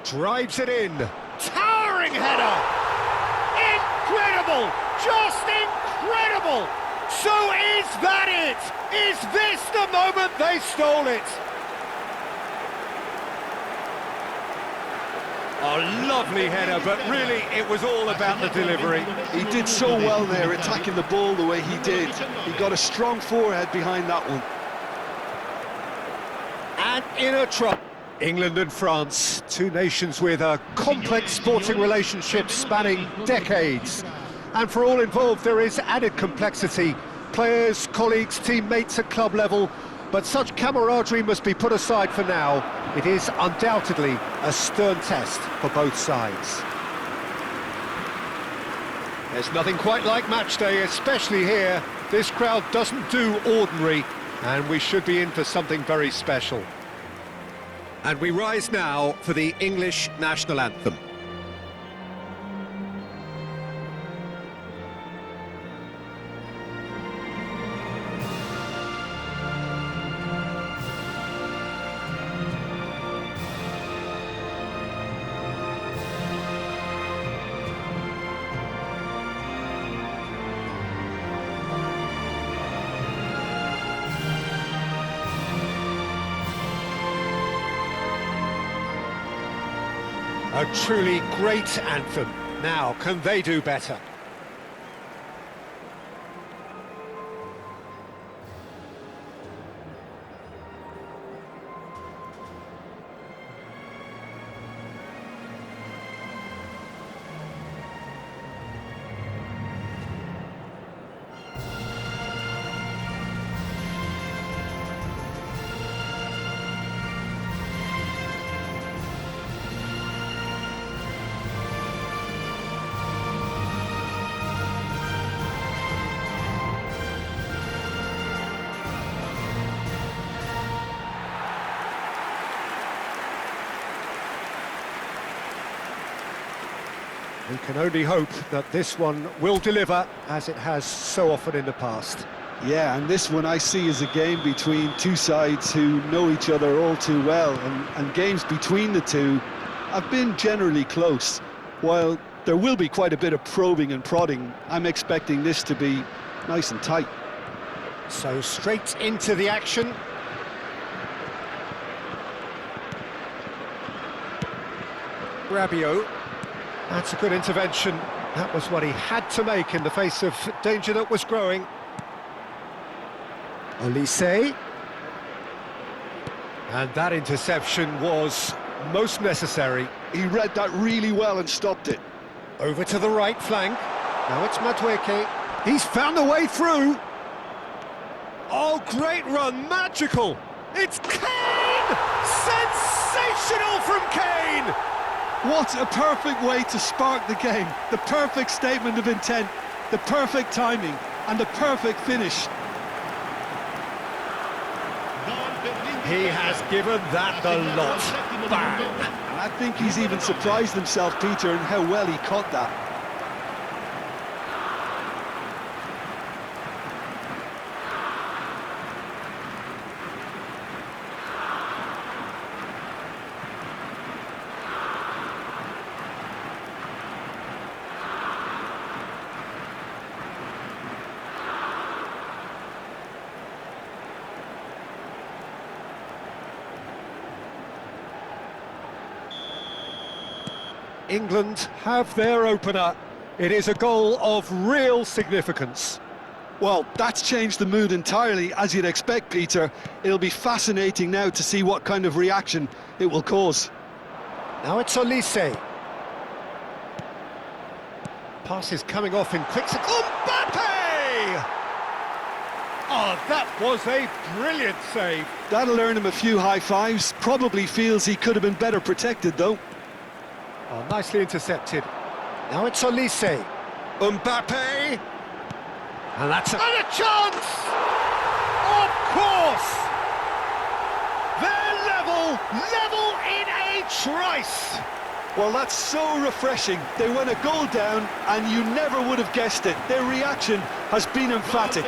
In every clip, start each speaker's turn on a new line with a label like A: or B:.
A: Drives it in. Towering header! Incredible! Just incredible! So is that it? Is this the moment they stole it? A lovely header, but really it was all about the delivery.
B: He did so well there, attacking the ball the way he did. He got a strong forehead behind that one.
A: And in a trot. England and France, two nations with a complex sporting relationship spanning decades. And for all involved, there is added complexity. Players, colleagues, teammates at club level. But such camaraderie must be put aside for now. It is undoubtedly a stern test for both sides. There's nothing quite like match day, especially here. This crowd doesn't do ordinary, and we should be in for something very special. And we rise now for the English national anthem. A truly great anthem. Now, can they do better? We can only hope that this one will deliver, as it has so often in the past.
B: Yeah, and this one I see as a game between two sides who know each other all too well, and games between the two have been generally close. While there will be quite a bit of probing and prodding, I'm expecting this to be nice and tight.
A: So straight into the action. Rabiot. That's a good intervention. That was what he had to make in the face of danger that was growing. Olise. And that interception was most necessary.
B: He read that really well and stopped it.
A: Over to the right flank. Now it's Madueke. He's found a way through. Oh, great run, magical. It's Kane! Sensational from Kane!
B: What a perfect way to spark the game. The perfect statement of intent, the perfect timing, and the perfect finish.
A: He has given that the lot. Bang!
B: And I think he's even surprised himself, Peter, in how well he caught that.
A: England have their opener. It is a goal of real significance.
B: Well, that's changed the mood entirely, as you'd expect, Peter. It'll be fascinating now to see what kind of reaction it will cause.
A: Now it's Olise. Pass is coming off in quick succession. Mbappe! Oh, that was a brilliant save.
B: That'll earn him a few high fives. Probably feels he could have been better protected, though.
A: Oh, nicely intercepted. Now it's Olise. Mbappe! And that's a chance! Of course! They're level in a trice!
B: Well, that's so refreshing. They went a goal down, and you never would have guessed it. Their reaction has been emphatic.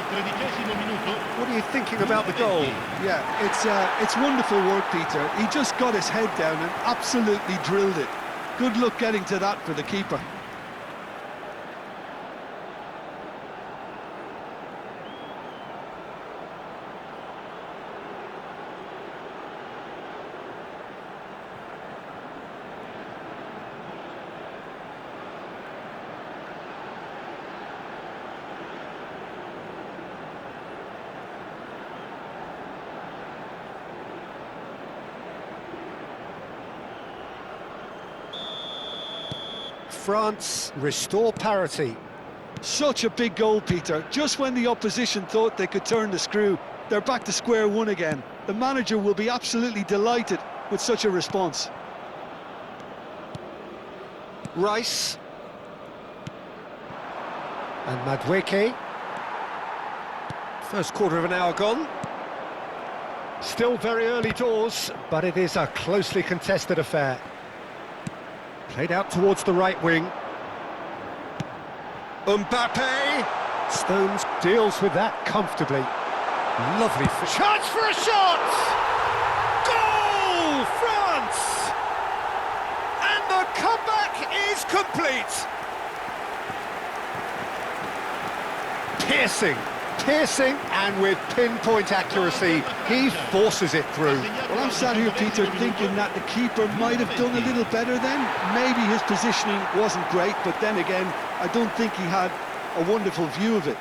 A: What are you thinking about the goal?
B: Yeah, it's wonderful work, Peter. He just got his head down and absolutely drilled it. Good luck getting to that for the keeper.
A: France restore parity.
B: Such a big goal, Peter. Just when the opposition thought they could turn the screw, they're back to square one again. The manager will be absolutely delighted with such a response.
A: Rice. And Madueke. First quarter of an hour gone. Still very early doors, but it is a closely contested affair. Played out towards the right wing. Mbappe! Stones deals with that comfortably. Lovely chance for a shot! Goal! France! And the comeback is complete! Piercing, and with pinpoint accuracy, he forces it through.
B: Well, I'm sat here, Peter, thinking that the keeper might have done a little better then. Maybe his positioning wasn't great, but then again, I don't think he had a wonderful view of it.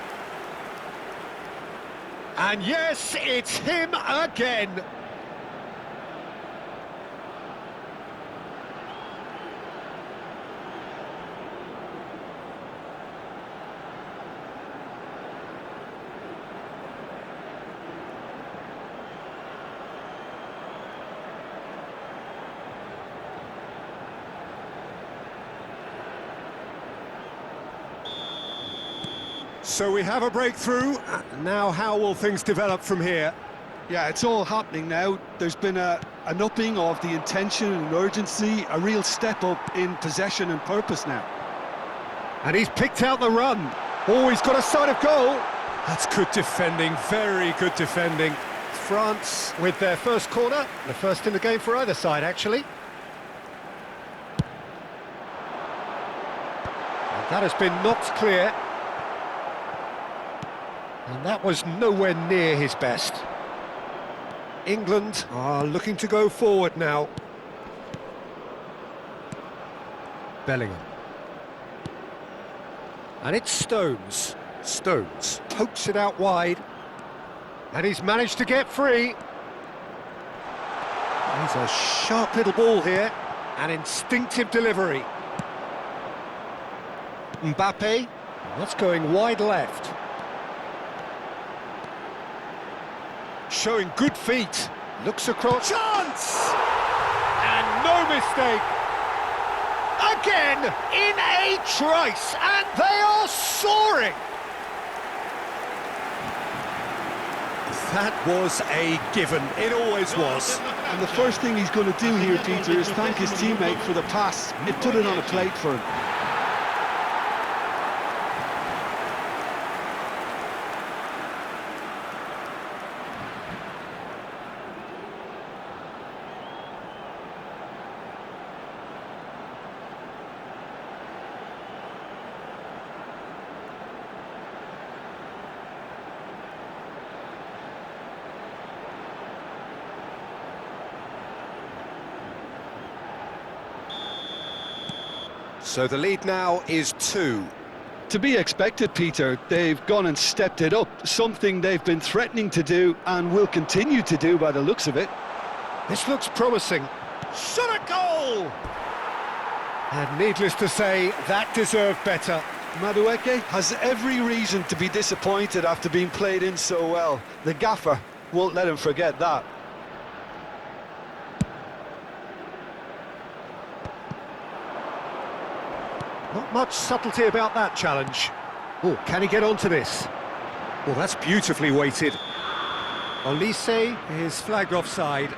A: And yes, it's him again. So we have a breakthrough. Now how will things develop from here?
B: Yeah, it's all happening now. There's been an upping of the intention and urgency, a real step up in possession and purpose now.
A: And he's picked out the run. Oh, he's got a sight of goal. That's good defending, very good defending. France with their first corner, the first in the game for either side, actually. And that has been knocked clear. And that was nowhere near his best. England are looking to go forward now. Bellingham. And it's Stones. Stones pokes it out wide. And he's managed to get free. He's a sharp little ball here. An instinctive delivery. Mbappe. That's going wide left. Showing good feet, looks across, chance! And no mistake! Again, in a trice, and they are soaring! That was a given, it always was.
B: And the first thing he's going to do here, Peter, is thank his teammate for the pass. It put it on a plate for him.
A: So the lead now is 2.
B: To be expected, Peter. They've gone and stepped it up, something they've been threatening to do and will continue to do by the looks of it.
A: This looks promising. Shot a goal! And needless to say, that deserved better.
B: Madueke has every reason to be disappointed after being played in so well. The gaffer won't let him forget that.
A: Not much subtlety about that challenge. Oh, can he get onto this? Well, that's beautifully weighted. Olise is flagged offside.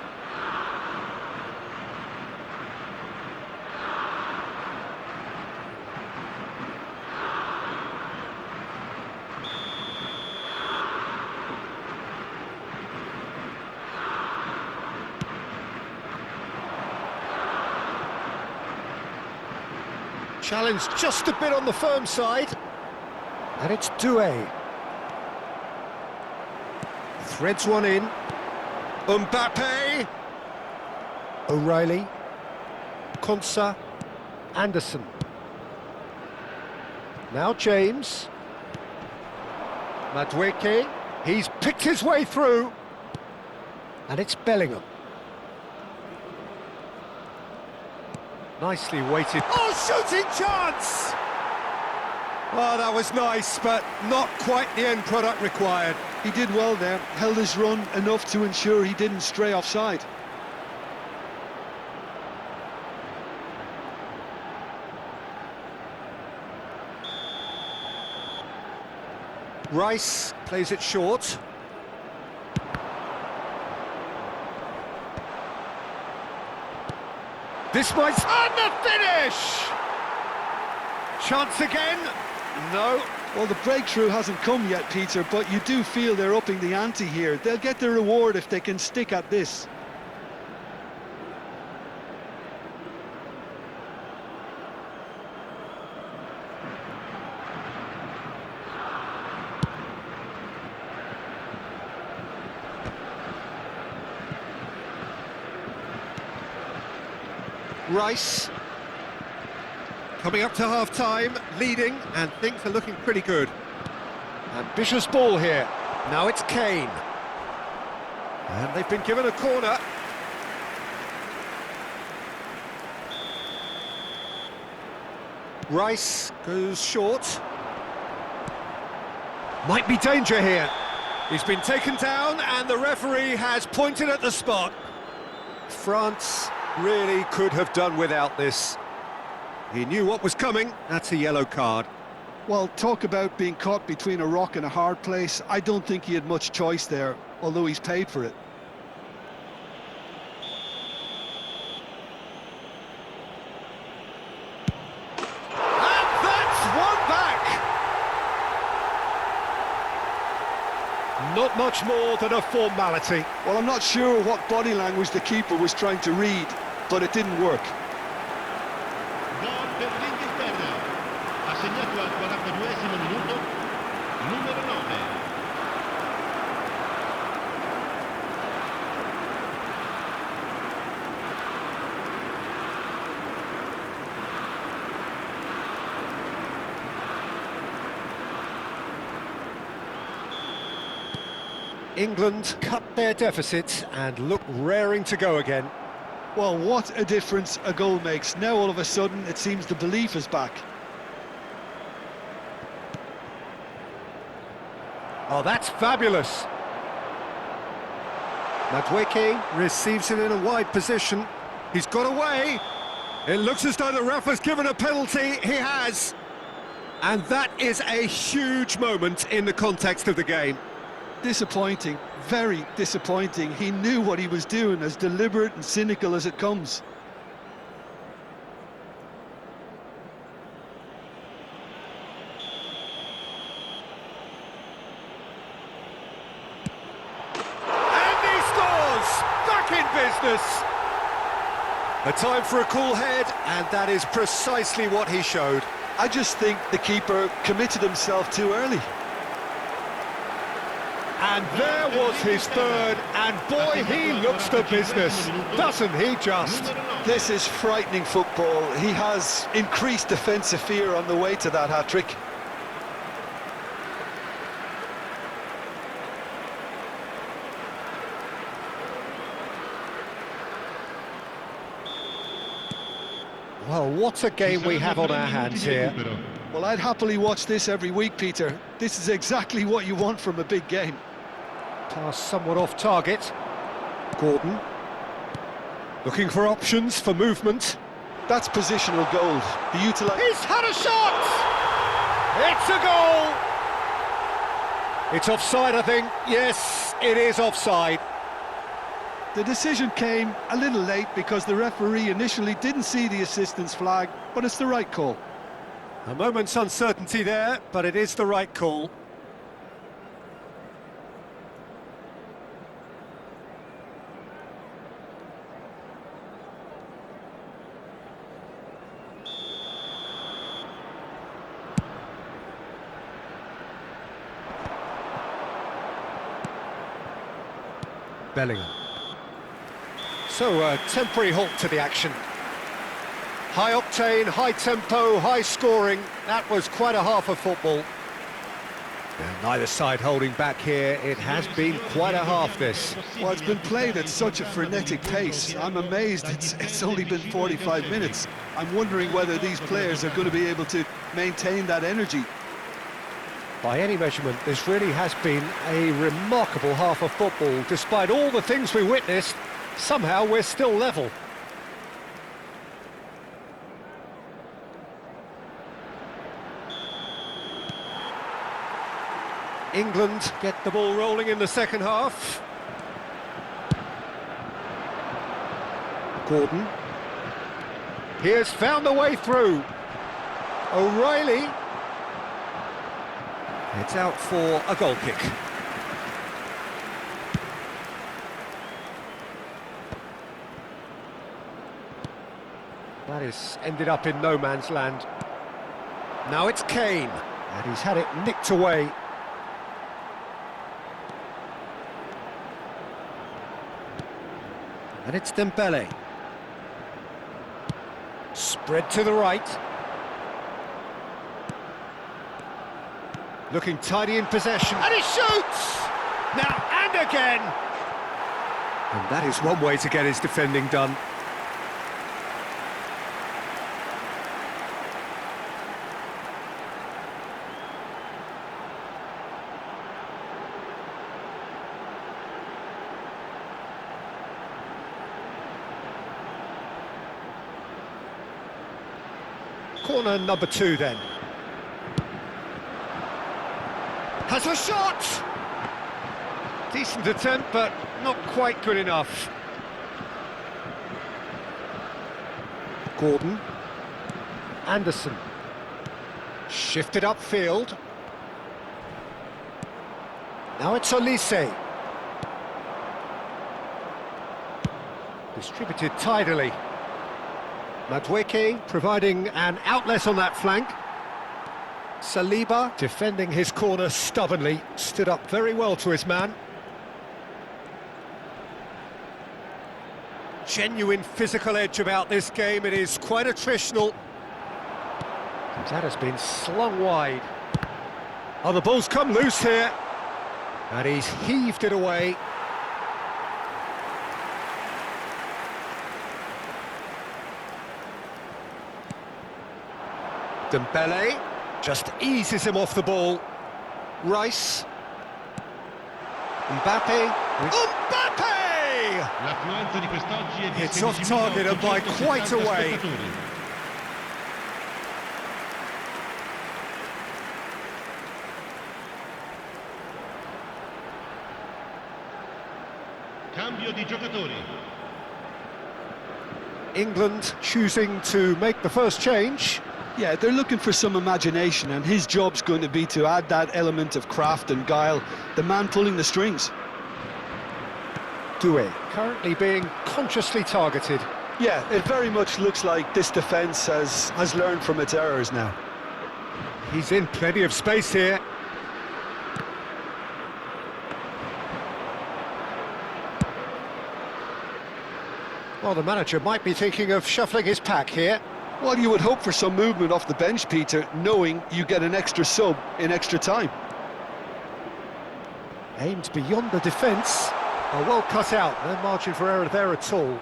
A: Challenge just a bit on the firm side. And it's Doué. Threads one in. Mbappe. O'Reilly. Konsa. Anderson. Now James. Madueke. He's picked his way through. And it's Bellingham. Nicely weighted. Oh, shooting chance! Oh, that was nice, but not quite the end product required.
B: He did well there, held his run enough to ensure he didn't stray offside.
A: Rice plays it short. This might... And the finish! Chance again? No.
B: Well, the breakthrough hasn't come yet, Peter, but you do feel they're upping the ante here. They'll get the reward if they can stick at this.
A: Rice. Coming up to half-time, leading, and things are looking pretty good. Ambitious ball here. Now it's Kane. And they've been given a corner. Rice goes short. Might be danger here. He's been taken down, and the referee has pointed at the spot. France really could have done without this. He knew what was coming. That's a yellow card.
B: Well, talk about being caught between a rock and a hard place. I don't think he had much choice there, although he's paid for it.
A: And that's one back! Not much more than a formality.
B: Well, I'm not sure what body language the keeper was trying to read, but it didn't work.
C: Assegnato al 42esimo minuto, numero 9.
A: England cut their deficit and look raring to go again.
B: Well, what a difference a goal makes. Now all of a sudden it seems the belief is back.
A: Oh, that's fabulous. Madueke receives it in a wide position. He's got away. It looks as though the ref has given a penalty. He has. And that is a huge moment in the context of the game.
B: Disappointing, very disappointing. He knew what he was doing, as deliberate and cynical as it comes.
A: Business. A time for a cool head, and that is precisely what he showed.
B: I just think the keeper committed himself too early.
A: And there was his third, and boy, he looks the business, doesn't he just?
B: This is frightening football. He has increased defensive fear on the way to that hat-trick.
A: Well, what a game we have on our hands here.
B: Well, I'd happily watch this every week, Peter. This is exactly what you want from a big game.
A: Pass somewhat off target. Gordon. Looking for options for movement.
B: That's positional gold. He utilised...
A: He's had a shot! It's a goal! It's offside, I think. Yes, it is offside.
B: The decision came a little late because the referee initially didn't see the assistance flag, but it's the right call.
A: A moment's uncertainty there, but it is the right call. Bellingham. So a temporary halt to the action. High octane, high tempo, high scoring. That was quite a half of football. And neither side holding back here. It has been quite a half, this.
B: Well, it's been played at such a frenetic pace. I'm amazed it's only been 45 minutes. I'm wondering whether these players are going to be able to maintain that energy.
A: By any measurement, this really has been a remarkable half of football. Despite all the things we witnessed, somehow we're still level. England get the ball rolling in the second half. Gordon. He has found a way through. O'Reilly. It's out for a goal kick. That is ended up in no man's land. Now it's Kane, and he's had it nicked away. And it's Dembele. Spread to the right. Looking tidy in possession. And he shoots! Now and again! And that is one way to get his defending done. Corner number 2 then. Has a shot! Decent attempt, but not quite good enough. Gordon. Anderson. Shifted upfield. Now it's Olise. Distributed tidily. Madueke providing an outlet on that flank. Saliba defending his corner stubbornly, stood up very well to his man. Genuine physical edge about this game, it is quite attritional. That has been slung wide. Oh, the ball's come loose here. And he's heaved it away. Dembele just eases him off the ball. Rice. Mbappe. Mbappe!
C: L'affluenza di quest'oggi è di
A: It's off target and by quite a way.
C: spettatori. Cambio di giocatori.
A: England choosing to make the first change.
B: Yeah, they're looking for some imagination, and his job's going to be to add that element of craft and guile, the man pulling the strings.
A: Doué currently being consciously targeted.
B: Yeah, it very much looks like this defence has learned from its errors now.
A: He's in plenty of space here. Well, the manager might be thinking of shuffling his pack here.
B: Well, you would hope for some movement off the bench, Peter, knowing you get an extra sub in extra time.
A: Aimed beyond the defence. Oh, well cut out. No margin for error there at all.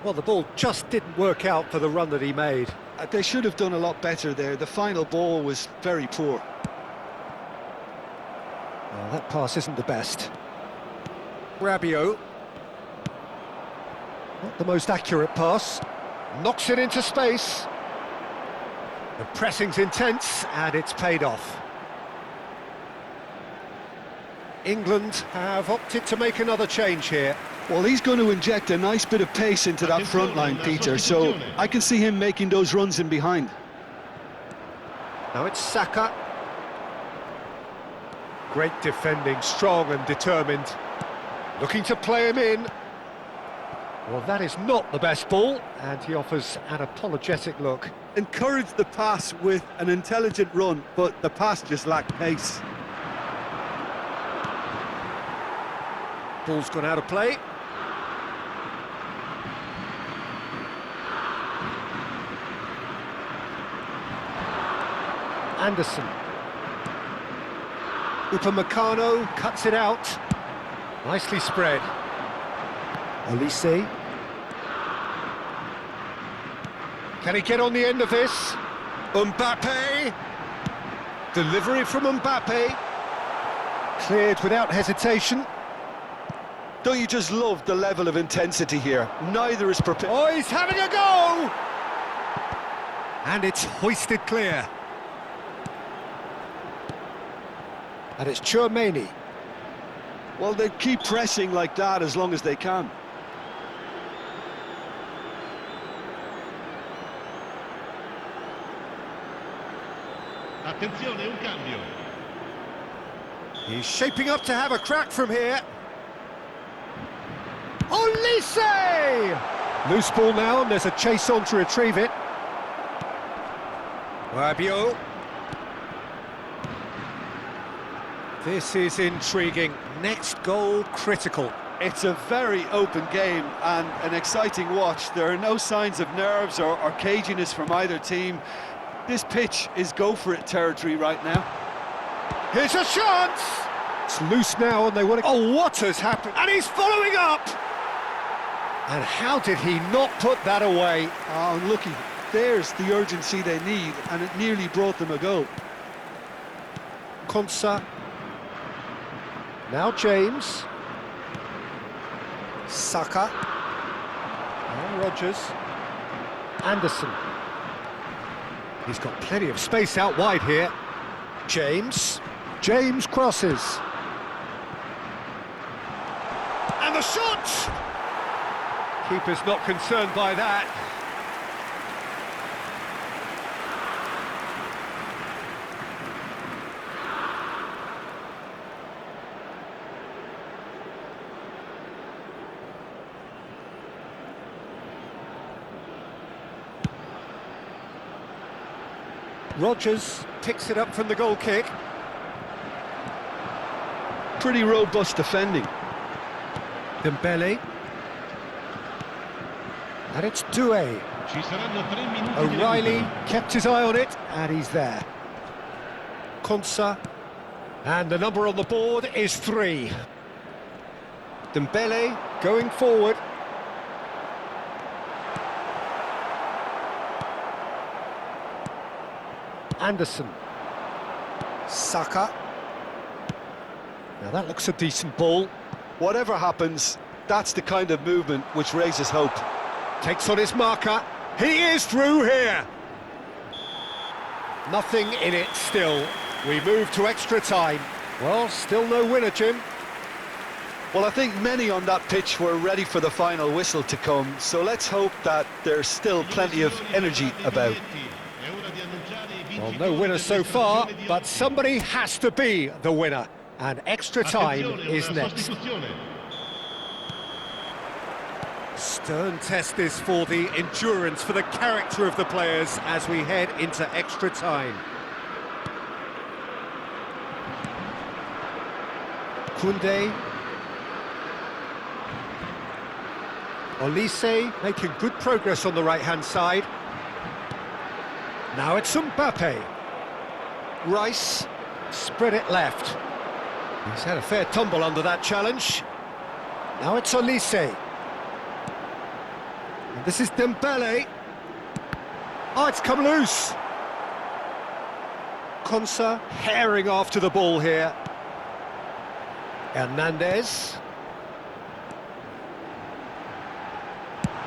A: Well, the ball just didn't work out for the run that he made.
B: They should have done a lot better there. The final ball was very poor.
A: Well, that pass isn't the best. Rabiot. Not the most accurate pass. Knocks it into space. The pressing's intense, and it's paid off. England have opted to make another change here.
B: Well, he's going to inject a nice bit of pace into that front line, Peter, so I can see him making those runs in behind.
A: Now it's Saka. Great defending, strong and determined. Looking to play him in. Well, that is not the best ball, and he offers an apologetic look.
B: Encouraged the pass with an intelligent run, but the pass just lacked pace.
A: Ball's gone out of play. Anderson. Upamecano cuts it out. Nicely spread. Olise. Can he get on the end of this? Mbappe. Delivery from Mbappe. Cleared without hesitation.
B: Don't you just love the level of intensity here? Neither is prepared.
A: Oh, he's having a go! And it's hoisted clear. And it's Tchouaméni.
B: Well, they keep pressing like that as long as they can.
C: Attenzione, un cambio.
A: He's shaping up to have a crack from here. Olise! Loose ball now, and there's a chase on to retrieve it. Rabiot. This is intriguing. Next goal critical.
B: It's a very open game and an exciting watch. There are no signs of nerves or caginess from either team. This pitch is go-for-it territory right now.
A: Here's a chance! It's loose now and they want to... Oh, what has happened? And he's following up! And how did he not put that away?
B: Oh, looky, there's the urgency they need, and it nearly brought them a goal.
A: Konsa. Now James. Saka. Now Rodgers. Anderson. He's got plenty of space out wide here. James. James crosses. And the shot! Keeper's not concerned by that. Rodgers picks it up from the goal kick.
B: Pretty robust defending.
A: Dembele. And it's Doué.
C: Ci saranno 3 minuti di
A: O'Reilly
C: recupero.
A: kept his eye on it, and he's there. Konsa. And the number on the board is 3. Dembele going forward. Anderson. Saka. Now that looks a decent ball.
B: Whatever happens, that's the kind of movement which raises hope.
A: Takes on his marker. He is through here. Nothing in it still. We move to extra time. Well, still no winner, Jim.
B: Well, I think many on that pitch were ready for the final whistle to come, so let's hope that there's still plenty of energy about.
A: Well, no winner so far, but somebody has to be the winner. And extra time is next. Stern test this for the endurance, for the character of the players as we head into extra time. Koundé. Olise making good progress on the right-hand side. Now it's Mbappe. Rice, spread it left. He's had a fair tumble under that challenge. Now it's Olise. And this is Dembele. Oh, it's come loose. Konsa herring after the ball here. Hernandez.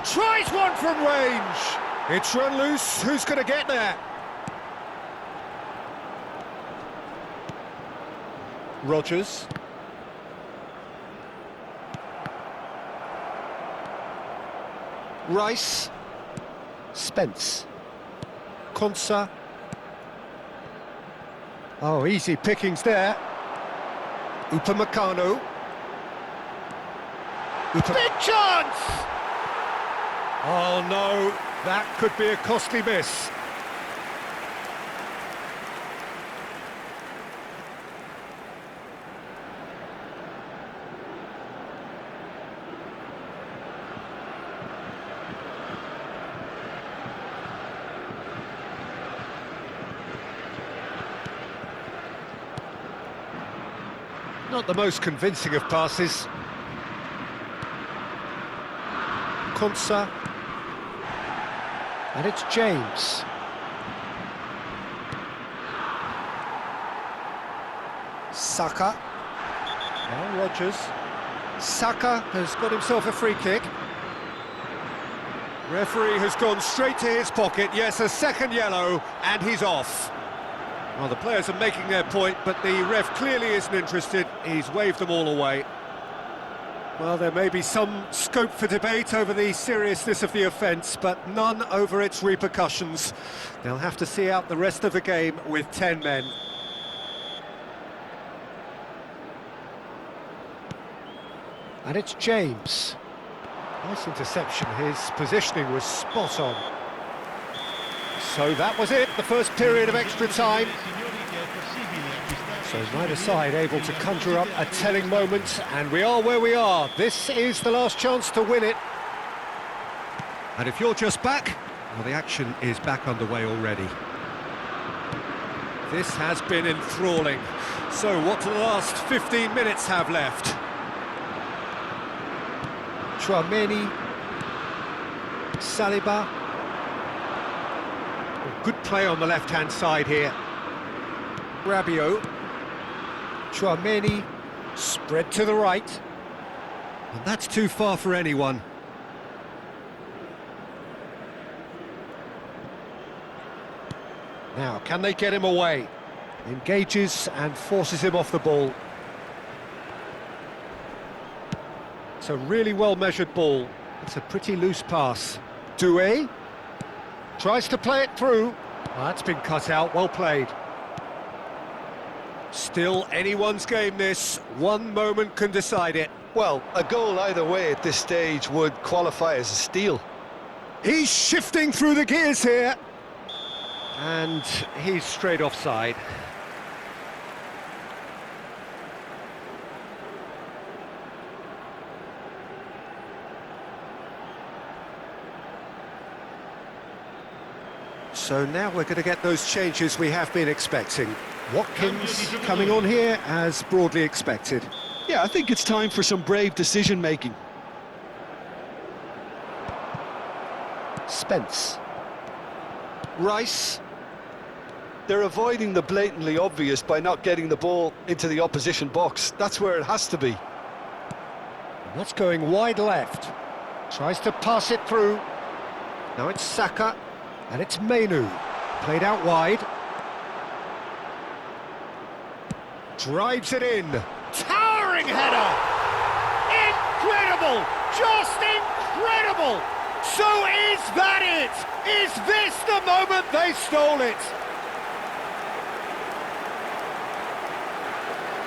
A: Tries one from range. It's run loose. Who's going to get there? Rodgers. Rice. Spence. Konsa. Oh, easy pickings there. Upamecano. Big chance! Oh no, that could be a costly miss. Not the most convincing of passes. Konsa. And it's James. Saka. Now Rodgers. Saka has got himself a free kick. Referee has gone straight to his pocket. Yes, a second yellow, and he's off. Well, the players are making their point, but the ref clearly isn't interested. He's waved them all away. Well, there may be some scope for debate over the seriousness of the offence, but none over its repercussions. They'll have to see out the rest of the game with 10 men. And it's James. Nice interception, his positioning was spot on. So that was it, the first period of extra time. So neither side able to conjure up a telling moment, and we are where we are. This is the last chance to win it. And if you're just back, well, the action is back underway already. This has been enthralling. So what do the last 15 minutes have left? Tchouaméni, Saliba. Good play on the left-hand side here. Rabiot. Tchouaméni, spread to the right. And that's too far for anyone. Now, can they get him away? Engages and forces him off the ball. It's a really well-measured ball. It's a pretty loose pass. Doué tries to play it through. Well, that's been cut out, well played. Still anyone's game this. One moment can decide it.
B: Well, a goal either way at this stage would qualify as a steal.
A: He's shifting through the gears here. And he's straight offside. So now we're going to get those changes we have been expecting. Watkins coming on here as broadly expected.
B: Yeah, I think it's time for some brave decision-making.
A: Spence. Rice.
B: They're avoiding the blatantly obvious by not getting the ball into the opposition box. That's where it has to be.
A: And that's going wide left. Tries to pass it through. Now it's Saka. And it's Mainu, played out wide. Drives it in. Towering header! Incredible! Just incredible! So is that it? Is this the moment they stole it?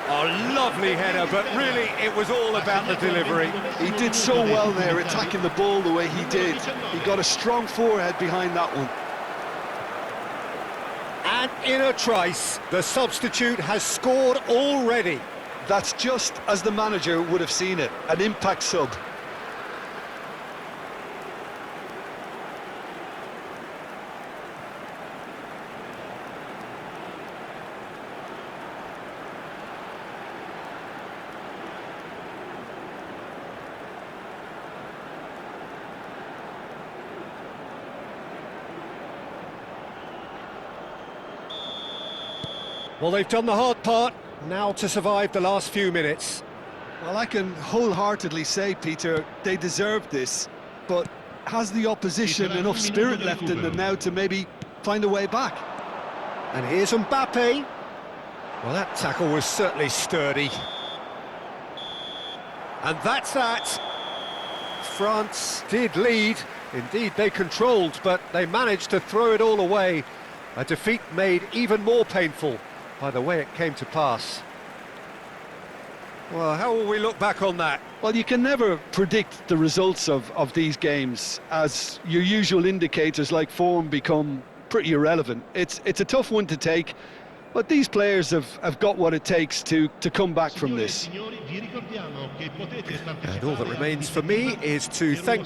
A: A lovely header, but really it was all about the delivery.
B: He did so well there, attacking the ball the way he did. He got a strong forehead behind that one.
A: And in a trice, the substitute has scored already.
B: That's just as the manager would have seen it, an impact sub.
A: Well, they've done the hard part, now to survive the last few minutes.
B: Well, I can wholeheartedly say, Peter, they deserved this, but has the opposition enough spirit left in them now to maybe find a way back?
A: And here's Mbappe. Well, that tackle was certainly sturdy. And that's that. France did lead. Indeed, they controlled, but they managed to throw it all away. A defeat made even more painful by the way it came to pass. Well, how will we look back on that?
B: Well, you can never predict the results of these games, as your usual indicators like form become pretty irrelevant. It's a tough one to take, but these players have got what it takes to come back from this.
A: And all that remains for me is to thank